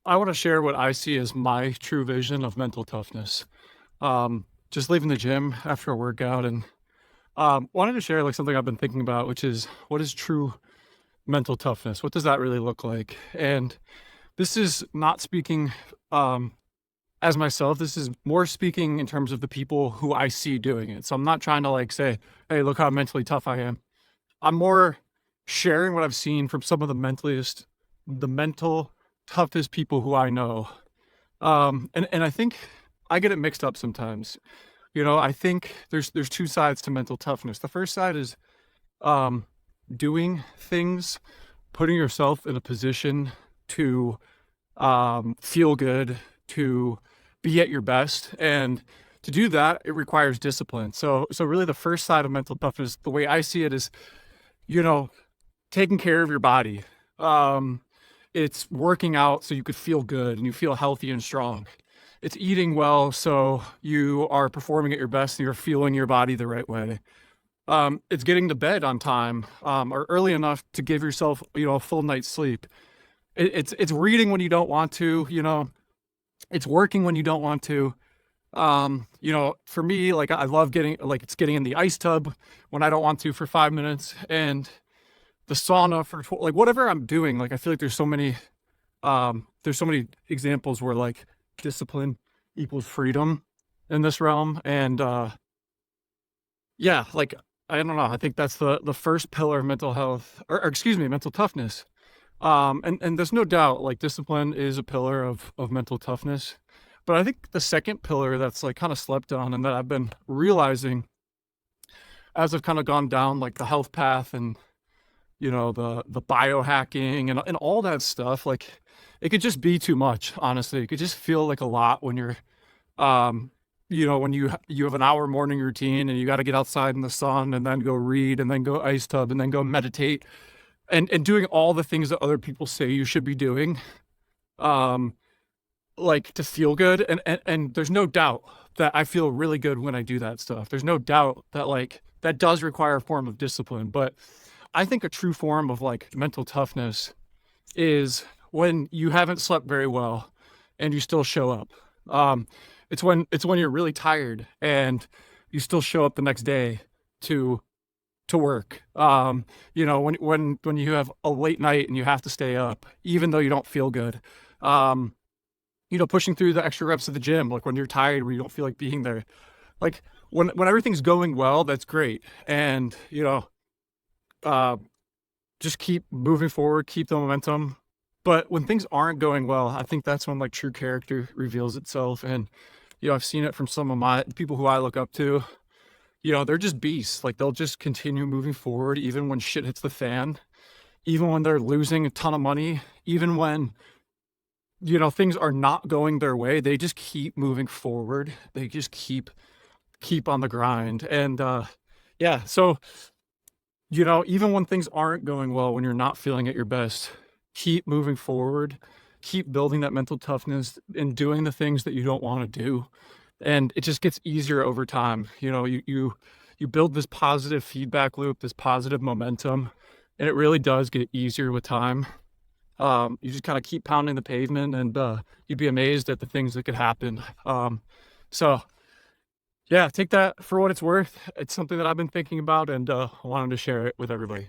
I want to share what I see as my true vision of mental toughness. Just leaving the gym after a workout and wanted to share like something I've been thinking about, which is what is true mental toughness? What does that really look like? And this is not speaking um, as myself. This is more speaking in terms of the people who I see doing it. So I'm not trying to like say, hey, look how mentally tough I am. I'm more sharing what I've seen from some of the mental toughest people who I know. And I think I get it mixed up sometimes. I think there's two sides to mental toughness. The first side is um, doing things, putting yourself in a position to feel good, to be at your best, and to do that, it requires discipline. So really, the first side of mental toughness, the way I see it, is you know taking care of your body. Um, it's working out so you could feel good and you feel healthy and strong. It's eating well so you are performing at your best and you're feeling your body the right way. It's getting to bed on time, or early enough to give yourself, a full night's sleep. It's reading when you don't want to, it's working when you don't want to. For me, like I love it's getting in the ice tub when I don't want to for 5 minutes, and the sauna for like whatever I'm doing. Like I feel like there's so many examples where like discipline equals freedom in this realm. And yeah, like I don't know. I think that's the first pillar of mental health, or excuse me, mental toughness. And there's no doubt like discipline is a pillar of mental toughness. But I think the second pillar that's like kind of slept on and that I've been realizing as I've kind of gone down like the health path and the biohacking and all that stuff, like it could just be too much, honestly. It could just feel like a lot when you're when you have an hour morning routine and you got to get outside in the sun and then go read and then go ice tub and then go meditate and doing all the things that other people say you should be doing, um like to feel good. And there's no doubt that I feel really good when I do that stuff. There's no doubt that like that does require a form of discipline, but I think a true form of like mental toughness is when you haven't slept very well and you still show up. Um, it's when you're really tired and you still show up the next day to to work. When you have a late night and you have to stay up, even though you don't feel good. Um, pushing through the extra reps of the gym, like when you're tired, when you don't feel like being there. Like when everything's going well, that's great. And uh, just keep moving forward, keep the momentum. But when things aren't going well, I think that's when like true character reveals itself. And I've seen it from some of my people who I look up to. They're just beasts. Like they'll just continue moving forward even when shit hits the fan, even when they're losing a ton of money, even when things are not going their way. They just keep moving forward. They just keep on the grind. And yeah, so even when things aren't going well, when you're not feeling at your best, keep moving forward, keep building that mental toughness and doing the things that you don't want to do. And it just gets easier over time. You build this positive feedback loop, this positive momentum, and it really does get easier with time. You just kind of keep pounding the pavement, and you'd be amazed at the things that could happen. So yeah, take that for what it's worth. It's something that I've been thinking about, and wanted to share it with everybody.